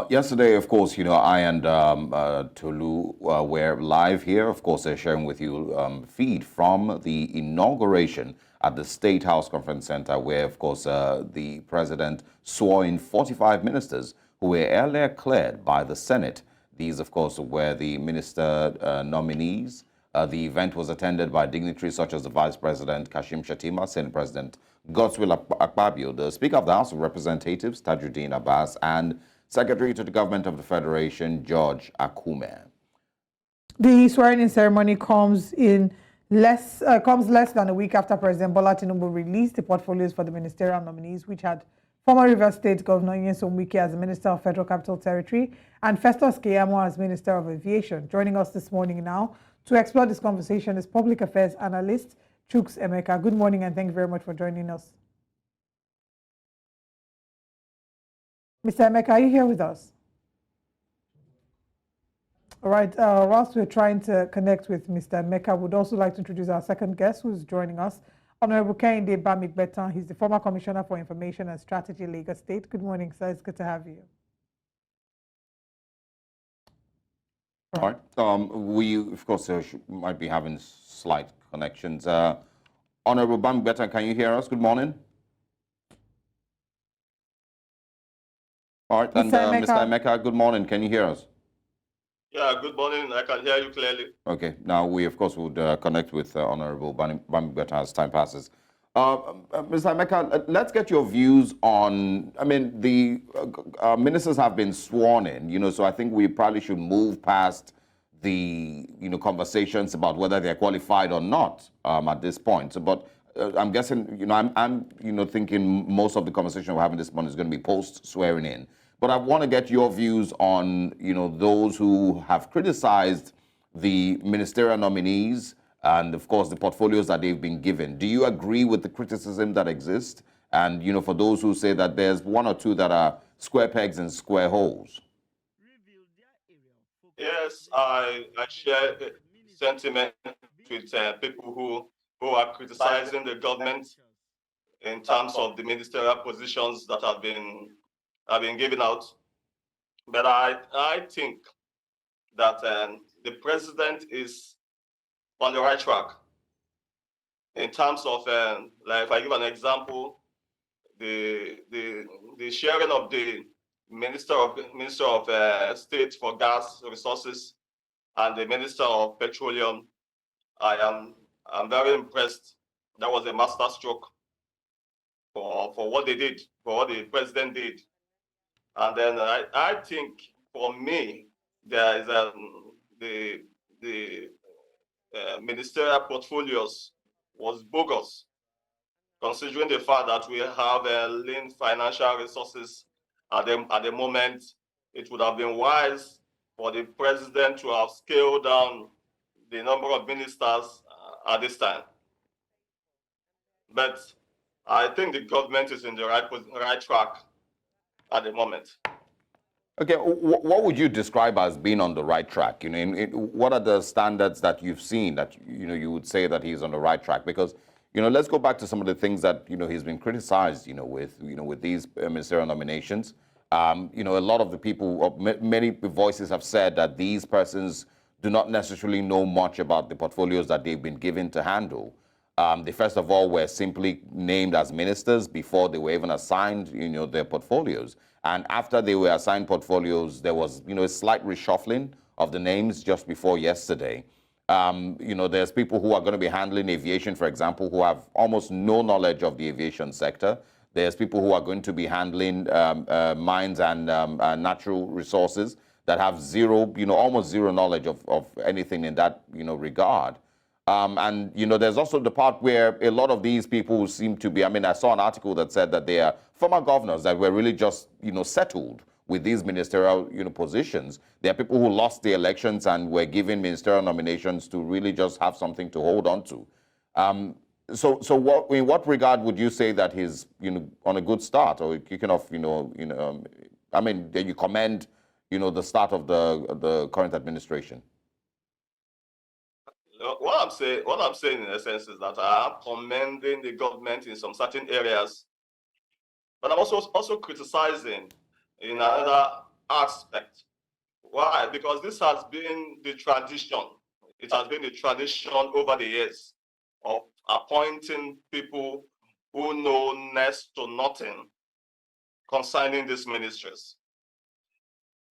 Yesterday, of course, I and Tolu were live here, of course, sharing with you feed from the inauguration at the State House Conference Center, where, of course, the president swore in 45 ministers who were earlier cleared by the Senate. These, of course, were the minister nominees. The event was attended by dignitaries such as the Vice President Kashim, Shettima, Senate President Godswill, Akpabio, the Speaker of the House of Representatives, Tajudeen, Abass, and Secretary to the Government of the Federation, George Akume. The swearing-in ceremony comes less than a week after President Bola Tinubu released the portfolios for the ministerial nominees, which had former Rivers State Governor Nyesom Wike as Minister of Federal Capital Territory and Festus Keyamo as Minister of Aviation. Joining us this morning now to explore this conversation is Public Affairs Analyst Chuks Emeka. Good morning and thank you very much for joining us. Mr. Emeka, are you here with us? All right, whilst we're trying to connect with Mr. Emeka, we'd also like to introduce our second guest who's joining us, Honorable Kehinde Bamigbetan. He's the former Commissioner for Information and Strategy, Lagos State. Good morning, sir. It's good to have you. All right. We, of course, might be having slight connections. Honorable Bamigbetan, can you hear us? Good morning. All right, and Mr. Emeka, good morning. Can you hear us? Yeah, good morning. I can hear you clearly. Okay. Now, we, of course, would connect with Honorable Bamigbetan as time passes. Mr. Emeka, let's get your views on, the ministers have been sworn in, so I think we probably should move past the, conversations about whether they're qualified or not at this point. So, but I'm guessing, I'm thinking most of the conversation we're having this morning is going to be post-swearing in. But I want to get your views on, those who have criticized the ministerial nominees and, of course, the portfolios that they've been given. Do you agree with the criticism that exists? And, for those who say that there's one or two that are square pegs and square holes. Yes, I share the sentiment with people who are criticizing the government in terms of the ministerial positions that have been given out. But I think that the president is on the right track in terms of, like if I give an example, the sharing of the Minister of State for Gas Resources and the Minister of Petroleum. I'm very impressed. That was a masterstroke for what they did, for what the president did. And then I think for me, there is the ministerial portfolios was bogus, considering the fact that we have lean financial resources at the moment. It would have been wise for the president to have scaled down the number of ministers at this time. But I think the government is in the right track at the moment. Okay, what would you describe as being on the right track? What are the standards that you've seen that you would say that he's on the right track? Because let's go back to some of the things that he's been criticized with these ministerial nominations. A lot of the people, many voices have said that these persons do not necessarily know much about the portfolios that they've been given to handle. They first of all were simply named as ministers before they were even assigned their portfolios. And after they were assigned portfolios, there was a slight reshuffling of the names just before yesterday. There's people who are going to be handling aviation, for example, who have almost no knowledge of the aviation sector. There's people who are going to be handling mines and natural resources that have zero, almost zero knowledge of anything in that, regard. And, there's also the part where a lot of these people seem to be, I saw an article that said that they are former governors that were really just, settled with these ministerial, positions. There are people who lost the elections and were given ministerial nominations to really just have something to hold on to. So in what regard would you say that he's, on a good start or kicking off, that you commend, the start of the current administration? What I'm saying in essence is that I am commending the government in some certain areas, but I'm also criticizing in another aspect. Why? Because this has been the tradition. It has been the tradition over the years of appointing people who know next to nothing concerning these ministries.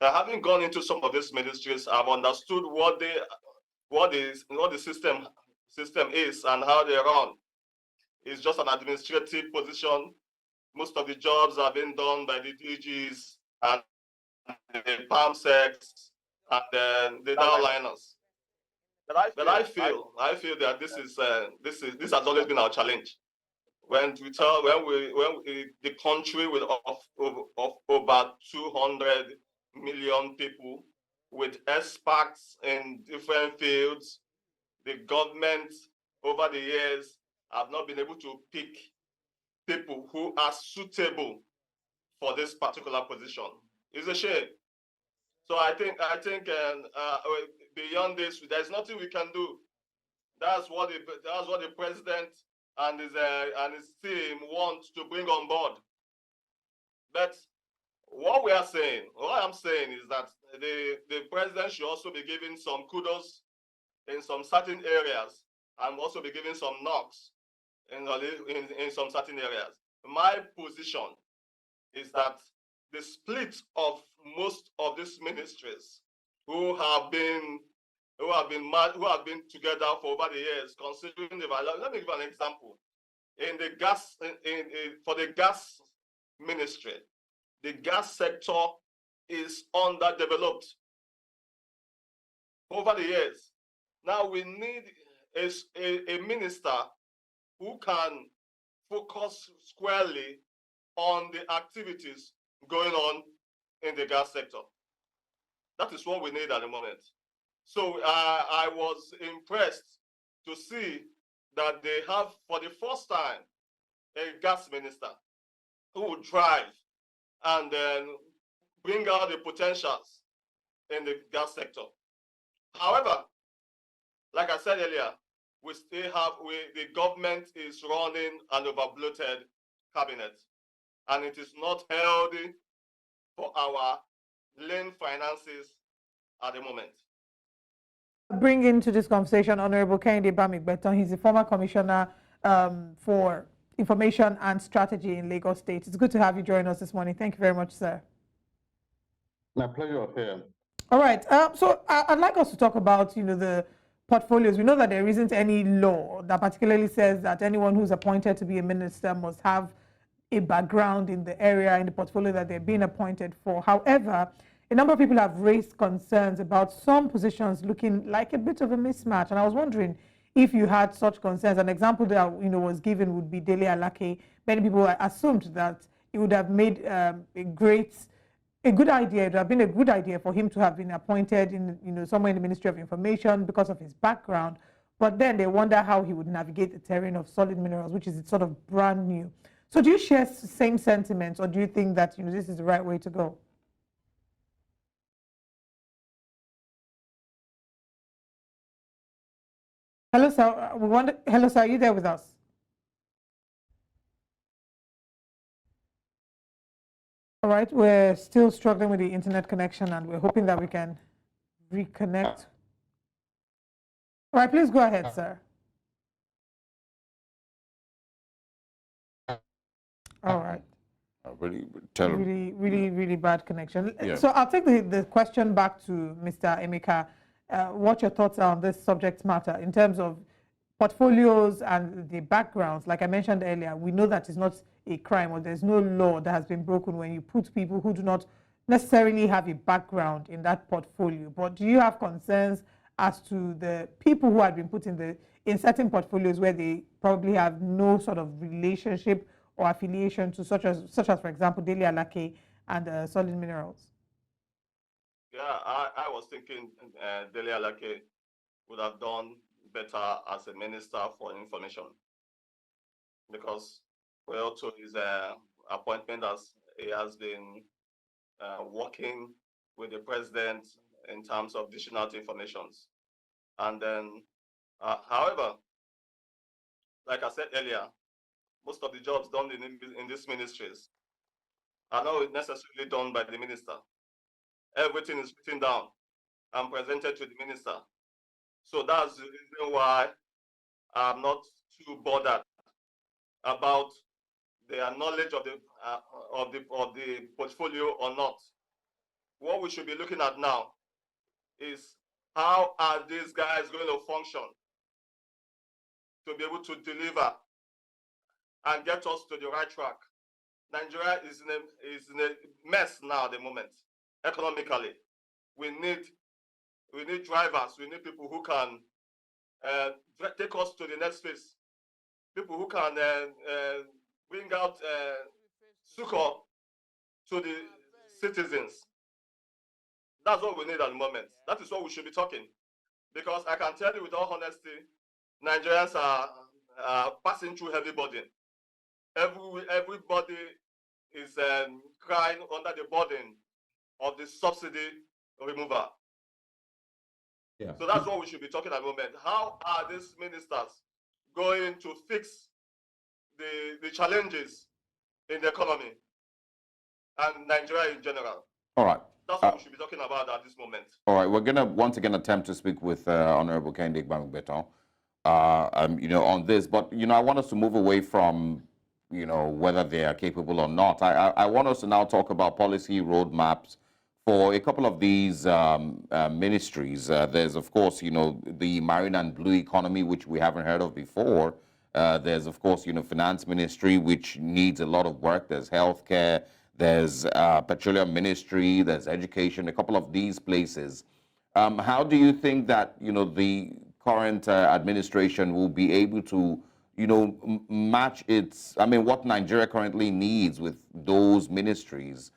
Having gone into some of these ministries, I've understood what the system is and how they run. It's just an administrative position. Most of the jobs are being done by the DGs and the PAMSECs and the downliners. But I feel that this has always been our challenge. When the country with of over 200 million people with experts in different fields, the government over the years have not been able to pick people who are suitable for this particular position. It's a shame. So I think beyond this, there's nothing we can do. That's what the president and his team want to bring on board. But what I'm saying is that the president should also be given some kudos in some certain areas and also be given some knocks in some certain areas. My position is that the split of most of these ministries who have been together for over the years, considering let me give an example. In the gas, for the gas ministry, the gas sector is underdeveloped over the years. Now we need a minister who can focus squarely on the activities going on in the gas sector. That is what we need at the moment. So I was impressed to see that they have, for the first time, a gas minister who will drive and then bring out the potentials in the gas sector. However, like I said earlier, the government is running an overbloated cabinet, and it is not healthy for our lean finances at the moment. Bring into this conversation Honorable Kehinde Bamigbetan. He's the former commissioner for information and strategy in Lagos State. It's good to have you join us this morning. Thank you very much, sir. My pleasure, Affair. All right. So I'd like us to talk about, the portfolios. We know that there isn't any law that particularly says that anyone who's appointed to be a minister must have a background in the area, in the portfolio that they're being appointed for. However, a number of people have raised concerns about some positions looking like a bit of a mismatch. And I was wondering if you had such concerns. An example that was given would be Dele Alake. Many people assumed that it would have made a good idea. It would have been a good idea for him to have been appointed in somewhere in the Ministry of Information because of his background. But then they wonder how he would navigate the terrain of solid minerals, which is sort of brand new. So do you share the same sentiments, or do you think that this is the right way to go? Hello, sir. Hello, sir. Are you there with us? All right. We're still struggling with the internet connection, and we're hoping that we can reconnect. All right. Please go ahead, sir. All right. Really bad connection. Yeah. So I'll take the question back to Mr. Emeka. What your thoughts are on this subject matter in terms of portfolios and the backgrounds. Like I mentioned earlier, we know that it's not a crime, or there's no law that has been broken when you put people who do not necessarily have a background in that portfolio. But do you have concerns as to the people who have been put in certain portfolios where they probably have no sort of relationship or affiliation to such as for example Dele Alake and solid minerals? Yeah, I was thinking Dele Alake would have done better as a minister for information, because well to his appointment, as he has been working with the president in terms of dishing out informations. And then, however, like I said earlier, most of the jobs done in these ministries are not necessarily done by the minister. everything is written down and presented to the minister. So that's the reason why I'm not too bothered about their knowledge of the portfolio or not. What we should be looking at now is how are these guys going to function to be able to deliver and get us to the right track. Nigeria is in a mess now at the moment, economically. We need drivers. We need people who can take us to the next phase. People who can bring out succor to the citizens. That's what we need at the moment. That is what we should be talking. Because I can tell you with all honesty, Nigerians are passing through heavy burden. Everybody is crying under the burden of the subsidy removal. Yeah. So that's what we should be talking at the moment. How are these ministers going to fix the challenges in the economy and Nigeria in general? All right. That's what we should be talking about at this moment. All right, we're going to once again attempt to speak with Honorable Kehinde Bamigbetan, on this. But, I want us to move away from, whether they are capable or not. I want us to now talk about policy roadmaps for a couple of these ministries. There's, of course, the marine and blue economy, which we haven't heard of before. There's, of course, finance ministry, which needs a lot of work. There's healthcare. There's petroleum ministry, there's education, a couple of these places. How do you think that, the current administration will be able to, match what Nigeria currently needs with those ministries,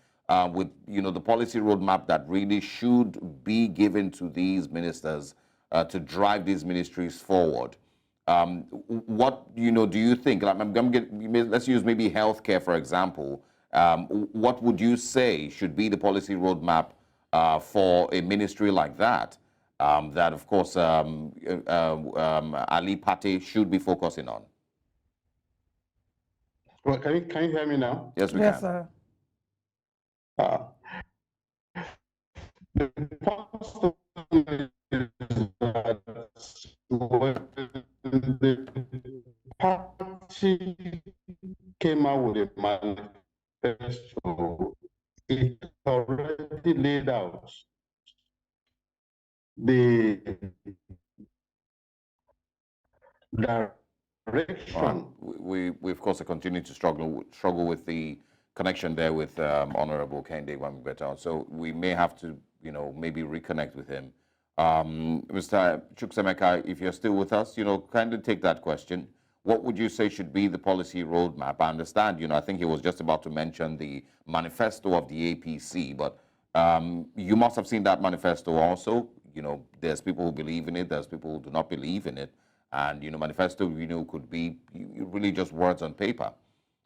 with, the policy roadmap that really should be given to these ministers to drive these ministries forward? What, do you think? Let's use maybe healthcare, for example. What would you say should be the policy roadmap for a ministry like that? That, of course, Ali Pate should be focusing on. Well, can you hear me now? Yes, we Yes, can. sir. The first thing is that when the party came out with a manifesto, it already laid out the direction. We of course continue to struggle with the connection there with Honorable Kehinde Bamigbetan. So we may have to, maybe reconnect with him. Mr. Chuks Emeka, if you're still with us, kindly take that question. What would you say should be the policy roadmap? I understand, I think he was just about to mention the manifesto of the APC, but you must have seen that manifesto also. There's people who believe in it, there's people who do not believe in it. And, manifesto, could be really just words on paper.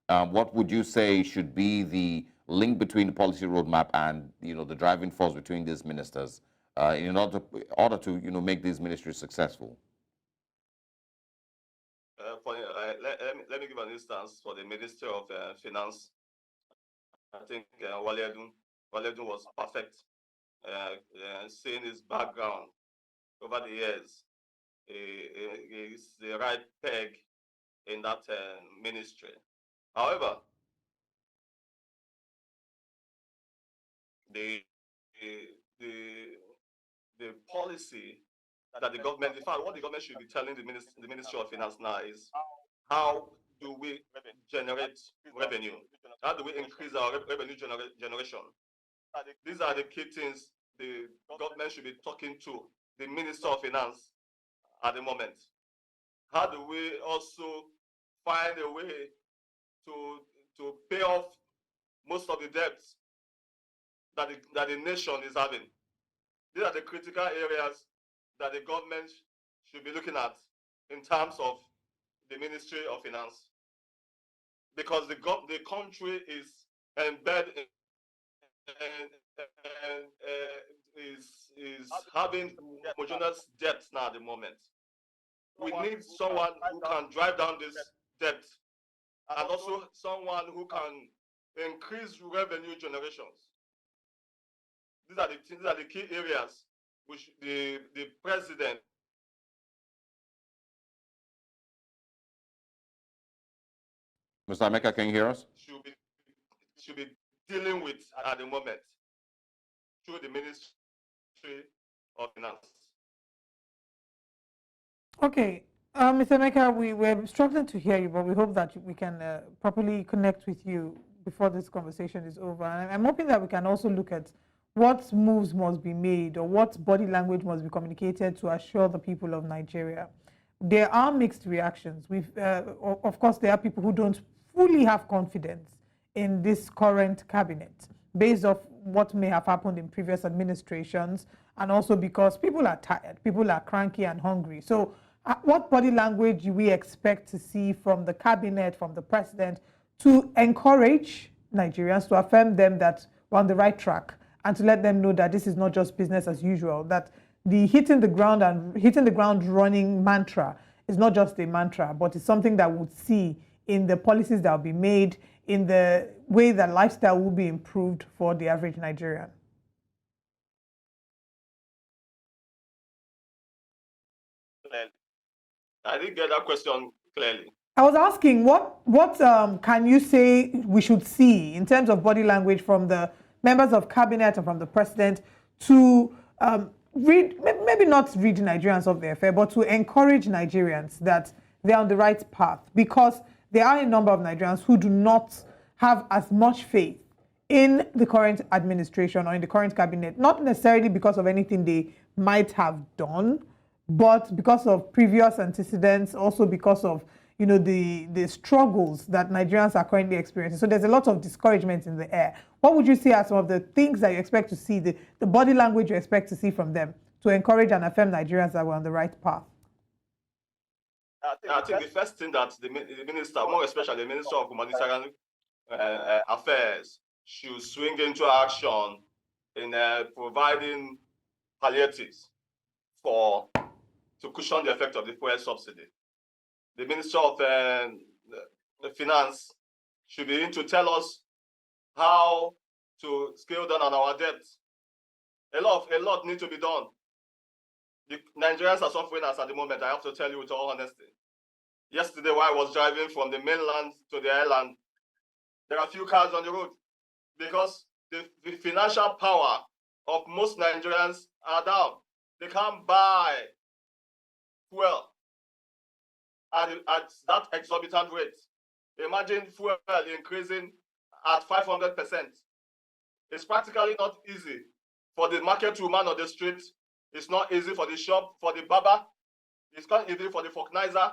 What would you say should be the link between the policy roadmap and, the driving force between these ministers in order to, make these ministries successful? Let me give an instance for the Minister of Finance. I think Waledu was perfect. Seeing his background over the years, is the right peg in that ministry. However, the policy that the government, in fact, what the government should be telling the Ministry of Finance now is how do we generate revenue? How do we increase our revenue generation? These are the key things the government should be talking to the Minister of Finance at the moment. How do we also find a way to pay off most of the debts that the nation is having? These are the critical areas that the government should be looking at in terms of the Ministry of Finance, because the country is embedded and is having homogeneous debt now at the moment. We need someone who can drive down this debt, and also someone who can increase revenue generations. these are the key areas which the president Mr. Emeka, can you hear us? should be dealing with at the moment through the Ministry of Finance. Okay, Mr. Emeka, we're struggling to hear you, but we hope that we can properly connect with you before this conversation is over. And I'm hoping that we can also look at what moves must be made or what body language must be communicated to assure the people of Nigeria. There are mixed reactions. Of course, there are people who don't fully have confidence in this current cabinet based off what may have happened in previous administrations, and also because people are tired, people are cranky and hungry. So what body language do we expect to see from the cabinet, from the president, to encourage Nigerians, to affirm them that we're on the right track, and to let them know that this is not just business as usual, that the hitting the ground running mantra is not just a mantra, but it's something that we'll see in the policies that will be made, in the way that lifestyle will be improved for the average Nigerian? I didn't get that question clearly. I was asking what can you say we should see in terms of body language from the members of cabinet and from the president to maybe not rid Nigerians of their affair, but to encourage Nigerians that they're on the right path, because there are a number of Nigerians who do not have as much faith in the current administration or in the current cabinet, not necessarily because of anything they might have done, but because of previous antecedents, also because of the struggles that Nigerians are currently experiencing. So there's a lot of discouragement in the air. What would you see as some of the things that you expect to see, the body language you expect to see from them to encourage and affirm Nigerians that we're on the right path? I think the first thing that the minister, more especially the Minister of Humanitarian Affairs, should swing into action in providing palliatives to cushion the effect of the fuel subsidy. The Minister of Finance should begin to tell us how to scale down on our debt. A lot needs to be done. The Nigerians are suffering as at the moment, I have to tell you with all honesty. Yesterday, while I was driving from the mainland to the island, there are few cars on the road because the financial power of most Nigerians are down. They can't buy fuel at that exorbitant rate. Imagine fuel increasing at 500%. It's practically not easy for the market woman on the street. It's not easy for the shop, for the barber. It's not easy for the vulcanizer.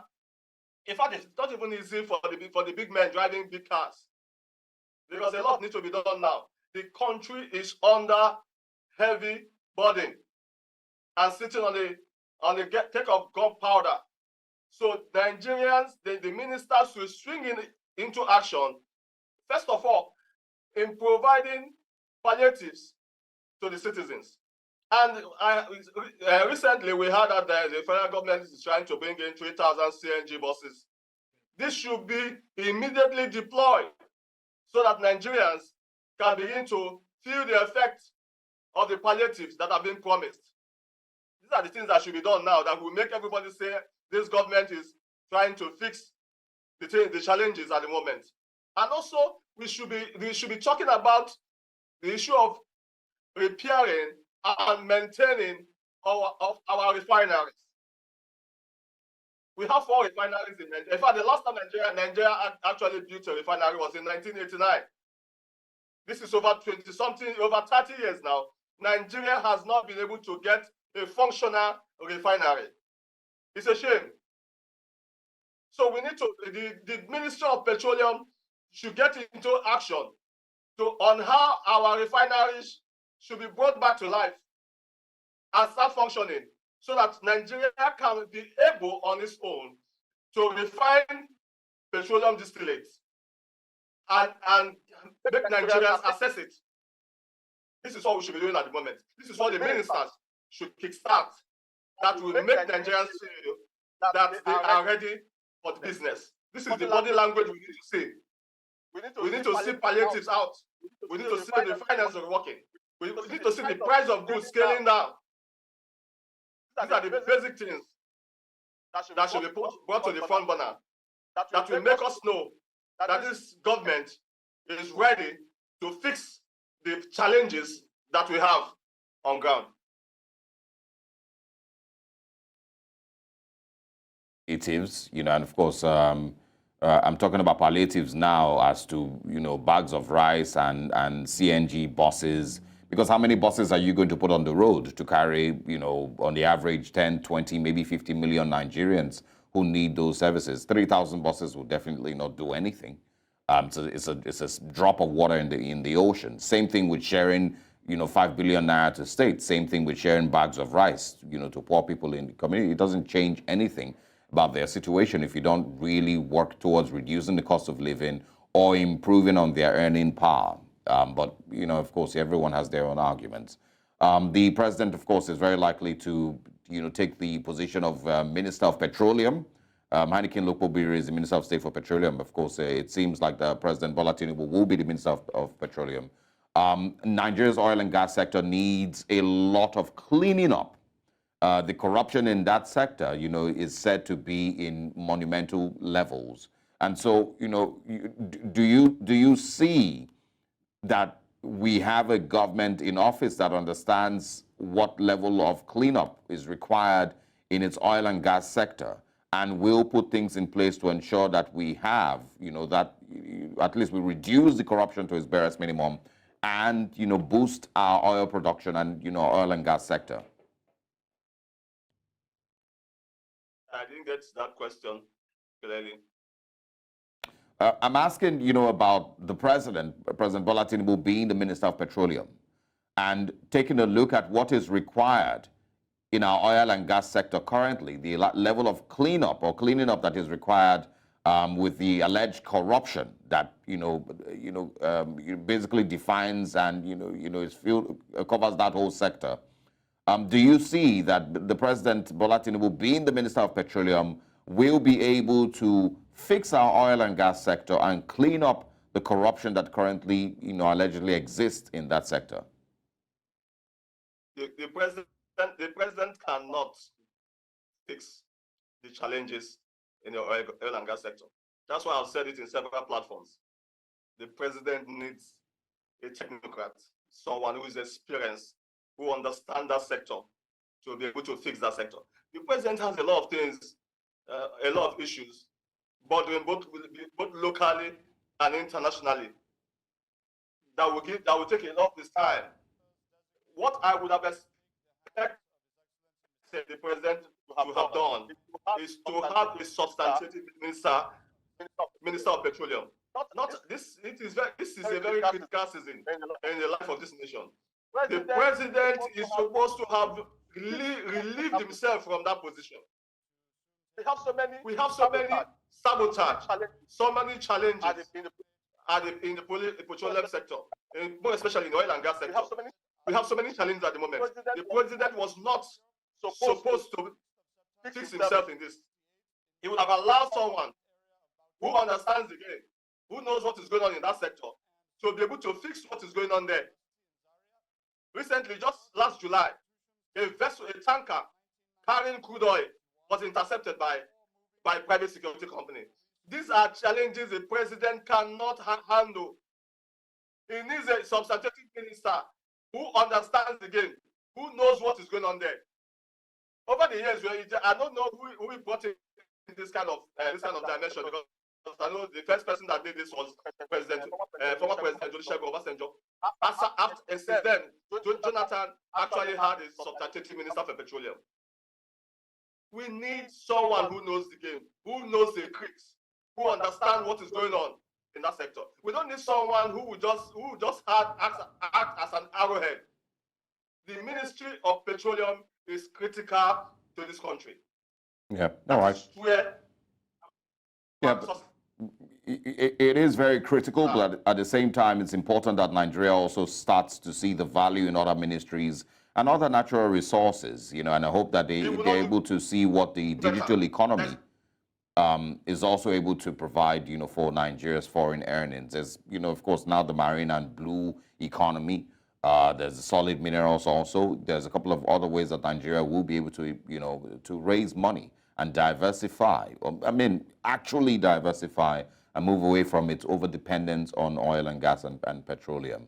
In fact, it's not even easy for the big men driving big cars, because a lot needs to be done now. The country is under heavy burden and sitting on the take of gunpowder. So the Nigerians, the ministers will swing into action, first of all, in providing palliatives to the citizens. And recently we heard that the federal government is trying to bring in 3,000 CNG buses. This should be immediately deployed so that Nigerians can begin to feel the effect of the palliatives that have been promised. These are the things that should be done now that will make everybody say this government is trying to fix the challenges at the moment. And also, we should be talking about the issue of repairing and maintaining our refineries. We have 4 refineries in Nigeria. In fact, the last time Nigeria actually built a refinery was in 1989. This is over 30 years now. Nigeria has not been able to get a functional refinery. It's a shame. So we need to, the Ministry of Petroleum should get into action on how our refineries should be brought back to life and start functioning, so that Nigeria can be able on its own to refine petroleum distillates and make Nigerians assess it. This is what we should be doing at the moment. This is what the ministers should kickstart, that will make Nigerians feel that they are ready for the business. This is the body language we need to see. We need to see palliatives out. We need to see the refiners are working. We need to see the price of goods scaling down. These are the basic things that should be brought to the front burner, that will make us know that this government is ready to fix the challenges that we have on ground. Palliatives, and of course, I'm talking about palliatives now as to, bags of rice and CNG buses, because how many buses are you going to put on the road to carry, on the average 10, 20, maybe 50 million Nigerians who need those services? 3,000 buses will definitely not do anything. So it's a drop of water in the ocean. Same thing with sharing, 5 billion naira to states. Same thing with sharing bags of rice, to poor people in the community. It doesn't change anything about their situation if you don't really work towards reducing the cost of living or improving on their earning power. But, of course, everyone has their own arguments. The president, of course, is very likely to, take the position of Minister of Petroleum. Heineken Lokobiri is the Minister of State for Petroleum. Of course, it seems like the President Bola Tinubu will be the Minister of Petroleum. Nigeria's oil and gas sector needs a lot of cleaning up. The corruption in that sector, is said to be in monumental levels. And so, do you see that we have a government in office that understands what level of cleanup is required in its oil and gas sector, and will put things in place to ensure that we have, that at least we reduce the corruption to its barest minimum and, boost our oil production and, oil and gas sector? I didn't get that question clearly. I'm asking, about the President Bola Tinubu being the Minister of Petroleum and taking a look at what is required in our oil and gas sector currently, the level of cleanup or cleaning up that is required with the alleged corruption that, basically defines and, covers that whole sector. Do you see that the President Bola Tinubu being the Minister of Petroleum will be able to fix our oil and gas sector and clean up the corruption that currently, allegedly exists in that sector? The president cannot fix the challenges in the oil and gas sector. That's why I've said it in several platforms. The president needs a technocrat, someone who is experienced, who understands that sector, to be able to fix that sector. The president has a lot of things, a lot of issues, both locally and internationally, that will take a lot of this time. What I would have expected the president to have done is to have a substantive minister of petroleum. This is a very critical season in the life of this nation. The president is supposed to have relieved himself from that position. We have so many sabotage, so many challenges in the petroleum sector, more especially in the oil and gas sector. We have so many challenges at the moment. The president was not supposed to fix himself in this. He would have allowed someone who understands the game, who knows what is going on in that sector, to be able to fix what is going on there. Recently, just last July, a tanker carrying crude oil was intercepted by private security company. These are challenges the president cannot handle. He needs a substantive minister who understands the game, who knows what is going on there. Over the years, I don't know who we brought in this kind of dimension, because I know the first person that did this was former President Olusegun Obasanjo. And since then, Jonathan actually had a substantive minister for petroleum. We need someone who knows the game, who knows the tricks, who understands what is going on in that sector. We don't need someone who will just act as an arrowhead. The Ministry of Petroleum is critical to this country. Yeah, all right. It is very critical, but at the same time, it's important that Nigeria also starts to see the value in other ministries and other natural resources, and I hope that they're able to see what the digital economy is also able to provide, for Nigeria's foreign earnings. There's, of course, now the marine and blue economy. There's solid minerals also. There's a couple of other ways that Nigeria will be able to, to raise money and diversify. I mean, actually diversify and move away from its over-dependence on oil and gas and petroleum.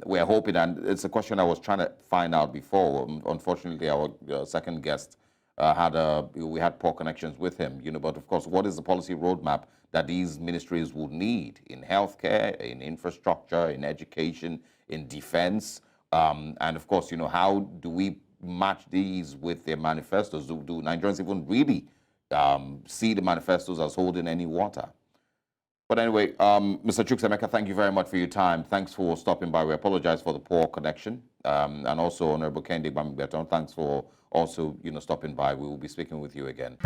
We're hoping, and it's a question I was trying to find out before. Unfortunately, our second guest we had poor connections with him. But of course, what is the policy roadmap that these ministries would need in healthcare, in infrastructure, in education, in defense, and of course, how do we match these with their manifestos? Do Nigerians even really see the manifestos as holding any water? But anyway, Mr. Chuks, Emeka, thank you very much for your time. Thanks for stopping by. We apologize for the poor connection. And also, Honorable Kehinde Bamigbetan, thanks for also, stopping by. We will be speaking with you again.